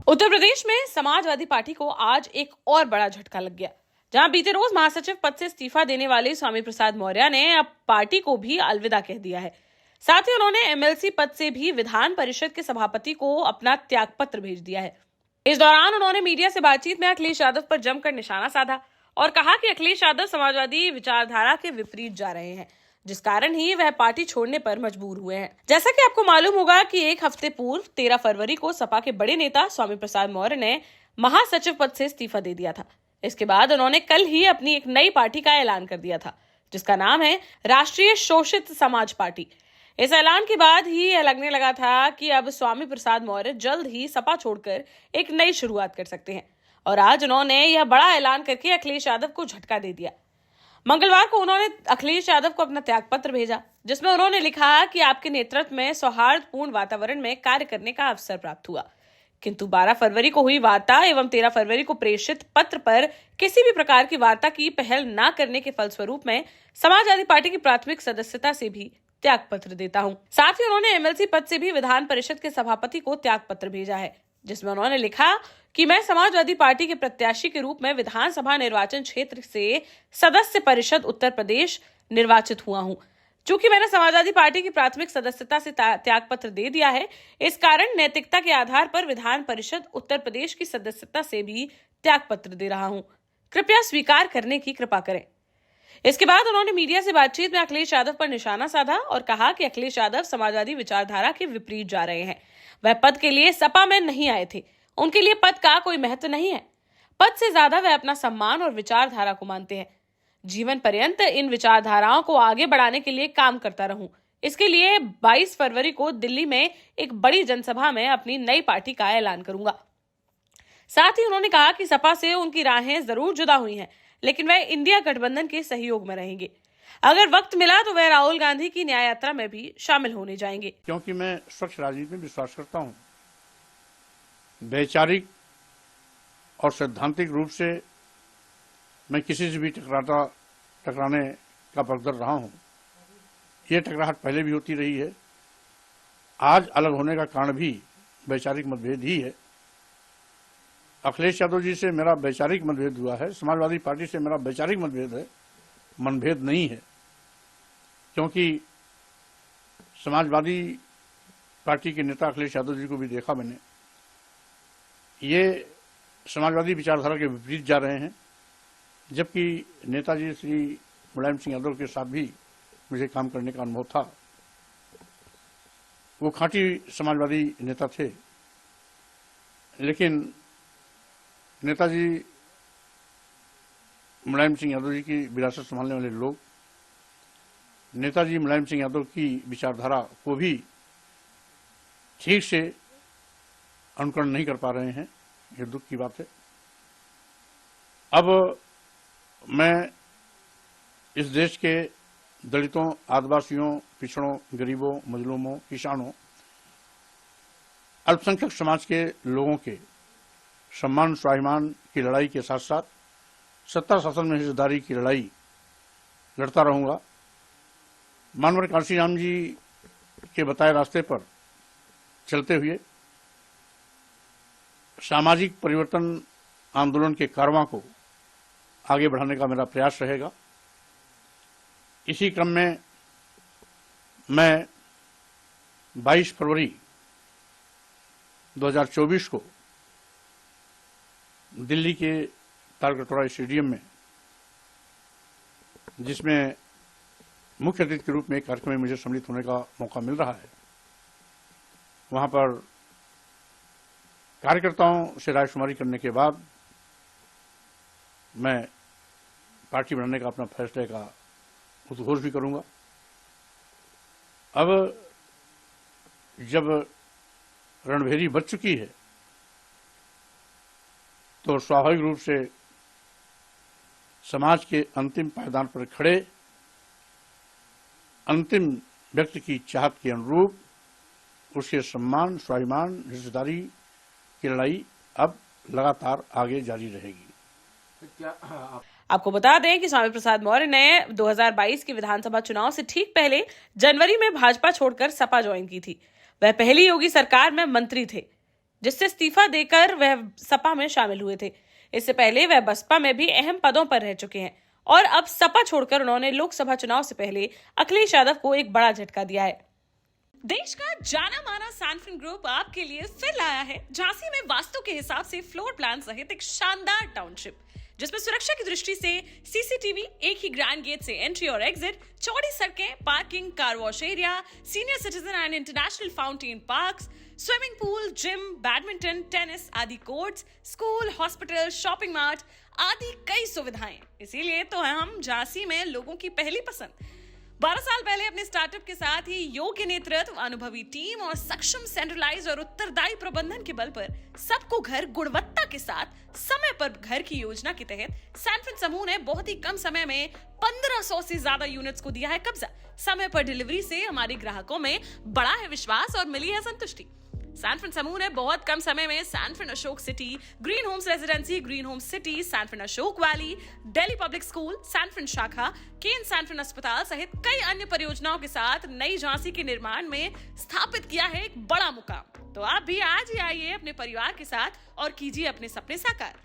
उत्तर प्रदेश में समाजवादी पार्टी को आज एक और बड़ा झटका लग गया, जहां बीते रोज महासचिव पद से इस्तीफा देने वाले स्वामी प्रसाद मौर्य ने अब पार्टी को भी अलविदा कह दिया है। साथ ही उन्होंने एमएलसी पद से भी विधान परिषद के सभापति को अपना त्यागपत्र भेज दिया है। इस दौरान उन्होंने मीडिया से बातचीत में अखिलेश यादव पर जमकर निशाना साधा और कहा कि अखिलेश यादव समाजवादी विचारधारा के विपरीत जा रहे हैं, जिस कारण ही वह पार्टी छोड़ने पर मजबूर हुए हैं। जैसा कि आपको मालूम होगा कि एक हफ्ते पूर्व 13 फरवरी को सपा के बड़े नेता स्वामी प्रसाद मौर्य ने महासचिव पद से इस्तीफा दे दिया था। इसके बाद उन्होंने कल ही अपनी एक नई पार्टी का ऐलान कर दिया था, जिसका नाम है राष्ट्रीय शोषित समाज पार्टी। इस ऐलान के बाद ही यह लगने लगा था कि अब स्वामी प्रसाद मौर्य जल्द ही सपा छोड़कर एक नई शुरुआत कर सकते हैं और आज उन्होंने यह बड़ा ऐलान करके अखिलेश यादव को झटका दे दिया। मंगलवार को उन्होंने अखिलेश यादव को अपना त्यागपत्र भेजा, जिसमें उन्होंने लिखा कि आपके नेतृत्व में सौहार्दपूर्ण वातावरण में कार्य करने का अवसर प्राप्त हुआ, किंतु 12 फरवरी को हुई वार्ता एवं 13 फरवरी को प्रेषित पत्र पर किसी भी प्रकार की वार्ता की पहल न करने के फलस्वरूप में समाजवादी पार्टी की प्राथमिक सदस्यता से भी त्यागपत्र देता हूं। साथ ही उन्होंने एमएलसी पद से भी विधान परिषद के सभापति को त्यागपत्र भेजा है, जिसमें उन्होंने लिखा कि मैं समाजवादी पार्टी के प्रत्याशी के रूप में विधानसभा निर्वाचन क्षेत्र से सदस्य परिषद उत्तर प्रदेश निर्वाचित हुआ हूं। चूंकि मैंने समाजवादी पार्टी की प्राथमिक सदस्यता से त्यागपत्र दे दिया है, इस कारण नैतिकता के आधार पर विधान परिषद उत्तर प्रदेश की सदस्यता से भी त्यागपत्र दे रहा हूं। कृपया स्वीकार करने की कृपा करें। इसके बाद उन्होंने मीडिया से बातचीत में अखिलेश यादव पर निशाना साधा और कहा कि अखिलेश यादव समाजवादी विचारधारा के विपरीत जा रहे हैं। वह पद के लिए सपा में नहीं आए थे, उनके लिए पद का कोई महत्व नहीं है। पद से ज्यादा वह अपना सम्मान और विचारधारा को मानते हैं। जीवन पर्यंत इन विचारधाराओं को आगे बढ़ाने के लिए काम करता रहूं। इसके लिए 22 फरवरी को दिल्ली में एक बड़ी जनसभा में अपनी नई पार्टी का ऐलान करूंगा। साथ ही उन्होंने कहा कि सपा से उनकी राहें जरूर जुदा हुई हैं, लेकिन वह इंडिया गठबंधन के सहयोग में रहेंगे। अगर वक्त मिला तो वह राहुल गांधी की न्याय यात्रा में भी शामिल होने जाएंगे। क्योंकि मैं स्वच्छ राजनीति में विश्वास करता हूं, वैचारिक और सैद्धांतिक रूप से मैं किसी से भी टकराने का पक्षधर रहा हूं। ये टकराहट पहले भी होती रही है। आज अलग होने का कारण भी वैचारिक मतभेद ही है। अखिलेश यादव जी से मेरा वैचारिक मतभेद हुआ है, समाजवादी पार्टी से मेरा वैचारिक मतभेद है, मनभेद नहीं है। क्योंकि समाजवादी पार्टी के नेता अखिलेश यादव जी को भी देखा मैंने, ये समाजवादी विचारधारा के विपरीत जा रहे हैं, जबकि नेताजी श्री मुलायम सिंह यादव के साथ भी मुझे काम करने का अनुभव था। वो खांटी समाजवादी नेता थे, लेकिन नेताजी मुलायम सिंह यादव जी की विरासत संभालने वाले लोग नेताजी मुलायम सिंह यादव की विचारधारा को भी ठीक से अनुकरण नहीं कर पा रहे हैं। ये दुख की बात है। अब मैं इस देश के दलितों, आदिवासियों, पिछड़ों, गरीबों, मजलूमों, किसानों, अल्पसंख्यक समाज के लोगों के सम्मान स्वाभिमान की लड़ाई के साथ साथ सत्ता शासन में हिस्सेदारी की लड़ाई लड़ता रहूंगा। मानवर कांशीराम जी के बताए रास्ते पर चलते हुए सामाजिक परिवर्तन आंदोलन के कारवां को आगे बढ़ाने का मेरा प्रयास रहेगा। इसी क्रम में मैं 22 फरवरी 2024 को दिल्ली के तालकटोरा स्टेडियम में, जिसमें मुख्य अतिथि के रूप में एक कार्यक्रम में मुझे सम्मिलित होने का मौका मिल रहा है, वहां पर कार्यकर्ताओं से रायशुमारी करने के बाद मैं पार्टी बनाने का अपना फैसले का उद्घोष भी करूंगा। अब जब रणभेरी बच चुकी है तो स्वाभाविक रूप से समाज के अंतिम पायदान पर खड़े अंतिम व्यक्ति की चाहत के अनुरूप उसके सम्मान स्वाभिमान हिस्सेदारी की लड़ाई अब लगातार आगे जारी रहेगी। आपको बता दें कि स्वामी प्रसाद मौर्य ने 2022 के विधानसभा चुनाव से ठीक पहले जनवरी में भाजपा छोड़कर सपा ज्वाइन की थी। वह पहली योगी सरकार में मंत्री थे, जिससे इस्तीफा देकर वह सपा में शामिल हुए थे। इससे पहले वह बसपा में भी अहम पदों पर रह चुके हैं और अब सपा छोड़कर उन्होंने लोकसभा चुनाव से पहले अखिलेश यादव को एक बड़ा झटका दिया है। देश का जाना माना सैनफिन ग्रुप आपके लिए फिर लाया है झांसी में वास्तु के हिसाब से फ्लोर प्लान सहित एक शानदार टाउनशिप, जिसमें सुरक्षा की दृष्टि से सीसीटीवी, एक ही ग्रैंड गेट से एंट्री और एग्जिट, चौड़ी सड़कें, parking, car wash area, senior citizen and international fountain parks, swimming pool, gym, badminton, tennis आदि courts, school, hospital, shopping mart आदि कई सुविधाएं। इसीलिए तो हम झांसी में लोगों की पहली पसंद। 12 साल पहले अपने स्टार्टअप के साथ ही योग्य नेतृत्व, अनुभवी टीम और सक्षम सेंट्रलाइज और उत्तरदायी प्रबंधन के बल पर सबको घर गुणवत्ता के साथ समय पर घर की योजना के तहत सैनफिन समूह ने बहुत ही कम समय में 1500 से ज्यादा यूनिट्स को दिया है कब्जा। समय पर डिलीवरी से हमारे ग्राहकों में बड़ा है विश्वास और मिली है संतुष्टि। सैनफिन समूह ने बहुत कम समय में Sanfin Ashok city, green homes residency, green homes city, Sanfin Ashok valley, Delhi public school, Sanfin शाखा, केन सैनफिन अस्पताल सहित कई अन्य परियोजनाओं के साथ नई झांसी के निर्माण में स्थापित किया है एक बड़ा मुकाम। तो आप भी आज ही आइए अपने परिवार के साथ और कीजिए अपने सपने साकार।